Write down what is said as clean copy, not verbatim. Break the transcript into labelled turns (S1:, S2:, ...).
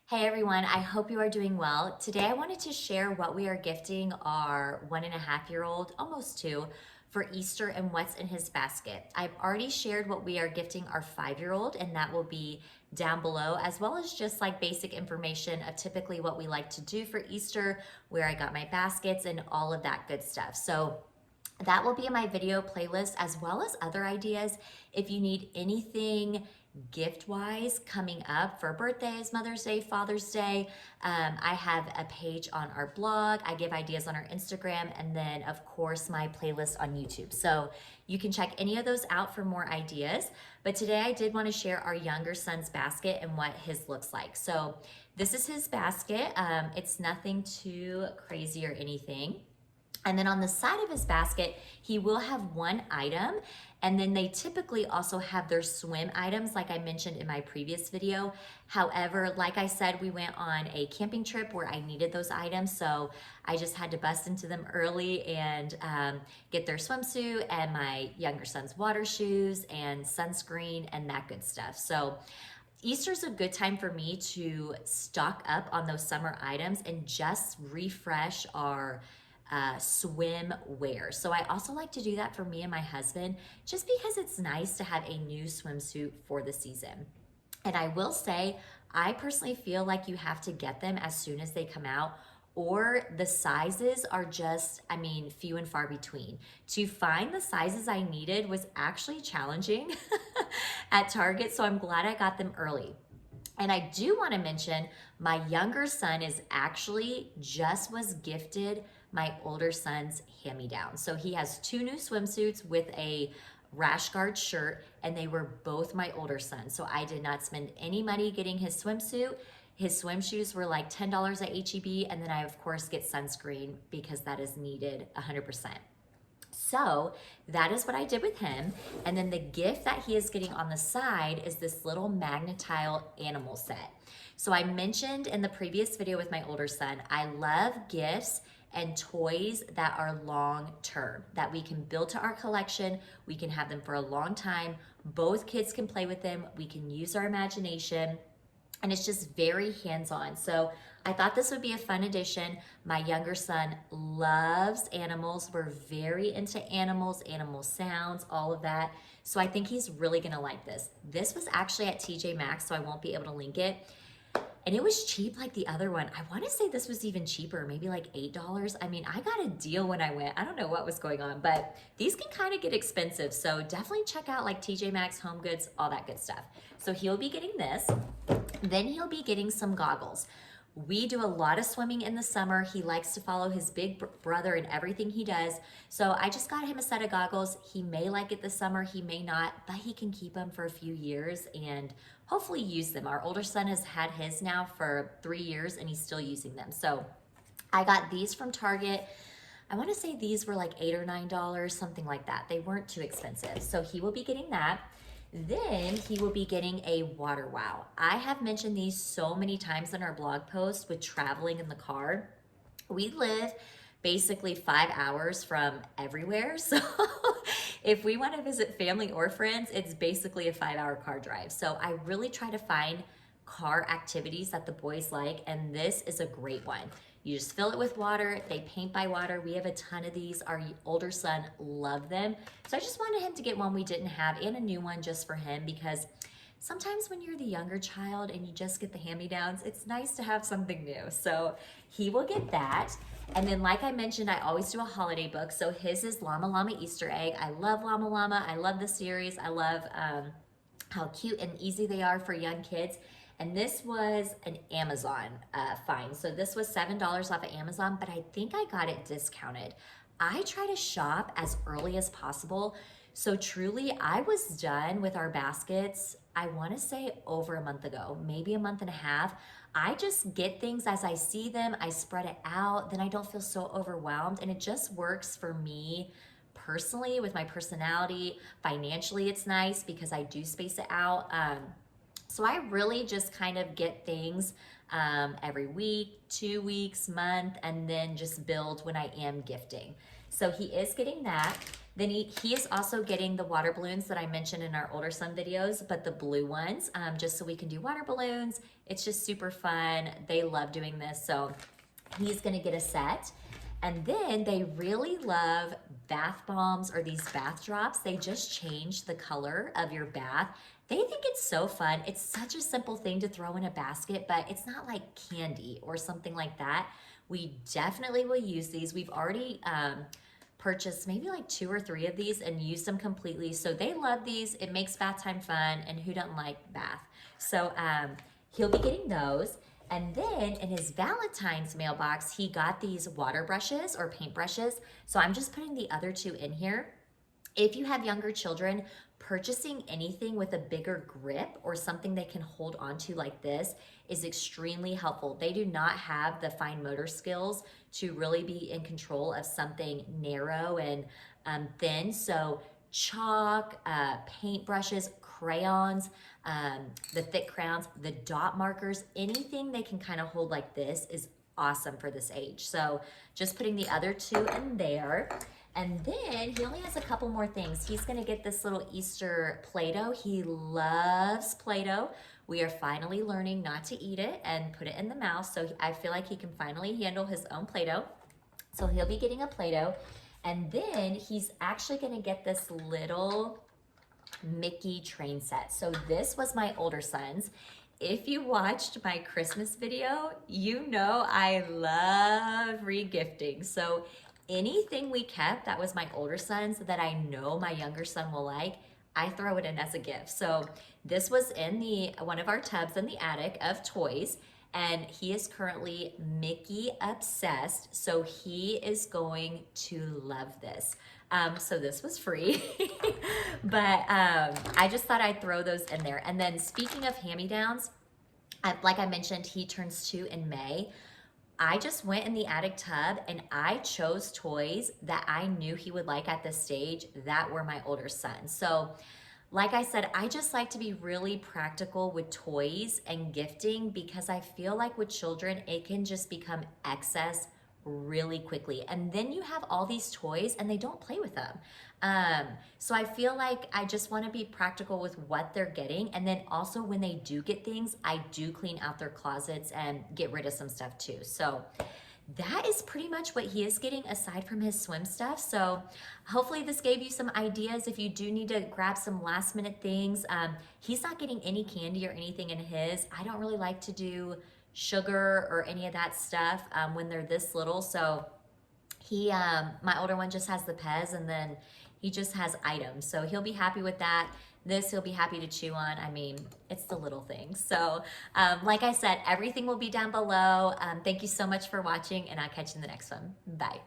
S1: Hey everyone, I hope you are doing well. Today I wanted to share what we are gifting our 1.5-year-old, almost two, for Easter and what's in his basket. I've already shared what we are gifting our 5-year-old, and that will be down below, as well as just like basic information of typically what we like to do for Easter, where I got my baskets, and all of that good stuff. So that will be in my video playlist as well as other ideas. If you need anything gift wise coming up for birthdays, Mother's Day, Father's Day, I have a page on our blog. I give ideas on our Instagram, and then of course my playlist on YouTube. So you can check any of those out for more ideas. But today I did want to share our younger son's basket and what his looks like. So this is his basket. It's nothing too crazy or anything. And then on the side of his basket, he will have one item. And then they typically also have their swim items, like I mentioned in my previous video. However, like I said, we went on a camping trip where I needed those items. So I just had to bust into them early and get their swimsuit and my younger son's water shoes and sunscreen and that good stuff. So Easter's a good time for me to stock up on those summer items and just refresh our swim wear. So I also like to do that for me and my husband, just because it's nice to have a new swimsuit for the season. And I will say, I personally feel like you have to get them as soon as they come out, or the sizes are just, few and far between. To find the sizes I needed was actually challenging at Target, so I'm glad I got them early. And I do want to mention my younger son is actually just was gifted my older son's hand-me-down. So he has two new swimsuits with a rash guard shirt, and they were both my older son. So I did not spend any money getting his swimsuit. His swim shoes were like $10 at HEB, and then I of course get sunscreen because that is needed 100%. So that is what I did with him. And then the gift that he is getting on the side is this little Magnetile animal set. So I mentioned in the previous video with my older son, I love gifts and toys that are long term, that we can build to our collection. We can have them for a long time. Both kids can play with them. We can use our imagination, and it's just very hands-on. So I thought this would be a fun addition. My younger son loves animals. We're very into animals, animal sounds, all of that. So I think he's really gonna like this. This was actually at TJ Maxx, so I won't be able to link it. And it was cheap like the other one. I wanna say this was even cheaper, maybe like $8. I got a deal when I went. I don't know what was going on, but these can kind of get expensive. So definitely check out like TJ Maxx, Home Goods, all that good stuff. So he'll be getting this. Then he'll be getting some goggles. We do a lot of swimming in the summer. He likes to follow his big brother in everything he does. So I just got him a set of goggles. He may like it this summer, he may not, but he can keep them for a few years and hopefully use them. Our older son has had his now for 3 years and he's still using them. So I got these from Target. I want to say these were like $8 or $9, something like that. They weren't too expensive. So he will be getting that. Then he will be getting a water wow. I have mentioned these so many times in our blog post with traveling in the car. We live basically 5 hours from everywhere. So if we want to visit family or friends, it's basically a 5-hour car drive. So I really try to find car activities that the boys like, and this is a great one. You just fill it with water. They paint by water. We have a ton of these. Our older son loved them. So I just wanted him to get one we didn't have and a new one just for him, because sometimes when you're the younger child and you just get the hand-me-downs, it's nice to have something new. So he will get that. And then like I mentioned, I always do a holiday book. So his is Llama Llama Easter Egg. I love Llama Llama. I love the series. I love how cute and easy they are for young kids. And this was an Amazon find. So this was $7 off of Amazon, but I think I got it discounted. I try to shop as early as possible. So truly, I was done with our baskets, I wanna say over a month ago, maybe a month and a half. I just get things as I see them, I spread it out, then I don't feel so overwhelmed, and it just works for me personally with my personality. Financially, it's nice because I do space it out. So I really just kind of get things every week, 2 weeks, month, and then just build when I am gifting. So he is getting that. Then he is also getting the water balloons that I mentioned in our older son videos, but the blue ones, just so we can do water balloons. It's just super fun. They love doing this. So he's gonna get a set. And then they really love bath bombs or these bath drops. They just change the color of your bath. They think it's so fun. It's such a simple thing to throw in a basket, but it's not like candy or something like that. We definitely will use these. We've already purchased maybe like 2 or 3 of these and used them completely. So they love these. It makes bath time fun, and who doesn't like bath? So he'll be getting those. And then in his Valentine's mailbox, he got these water brushes or paint brushes. So I'm just putting the other 2 in here. If you have younger children, purchasing anything with a bigger grip or something they can hold onto like this is extremely helpful. They do not have the fine motor skills to really be in control of something narrow and thin. So chalk, paint brushes, crayons, the thick crayons, the dot markers, anything they can kind of hold like this is awesome for this age. So just putting the other 2 in there. And then he only has a couple more things. He's gonna get this little Easter Play-Doh. He loves Play-Doh. We are finally learning not to eat it and put it in the mouth. So I feel like he can finally handle his own Play-Doh. So he'll be getting a Play-Doh. And then he's actually gonna get this little Mickey train set. So this was my older son's. If you watched my Christmas video, you know I love re-gifting. So anything we kept that was my older son's that I know my younger son will like, I throw it in as a gift. So this was in one of our tubs in the attic of toys, and he is currently Mickey obsessed. So he is going to love this. So this was free, but I just thought I'd throw those in there. And then speaking of hand-me-downs, like I mentioned, he turns 2 in May. I just went in the attic tub and I chose toys that I knew he would like at this stage that were my older son. So like I said, I just like to be really practical with toys and gifting, because I feel like with children, it can just become excess really quickly. And then you have all these toys and they don't play with them. So I feel like I just want to be practical with what they're getting. And then also when they do get things, I do clean out their closets and get rid of some stuff too. So that is pretty much what he is getting aside from his swim stuff. So hopefully this gave you some ideas if you do need to grab some last minute things. He's not getting any candy or anything in his. I don't really like to do sugar or any of that stuff when they're this little. So he, my older one just has the Pez, and then he just has items. So he'll be happy with that. This he'll be happy to chew on. I mean, it's the little things. So like I said, everything will be down below. Thank you so much for watching, and I'll catch you in the next one. Bye.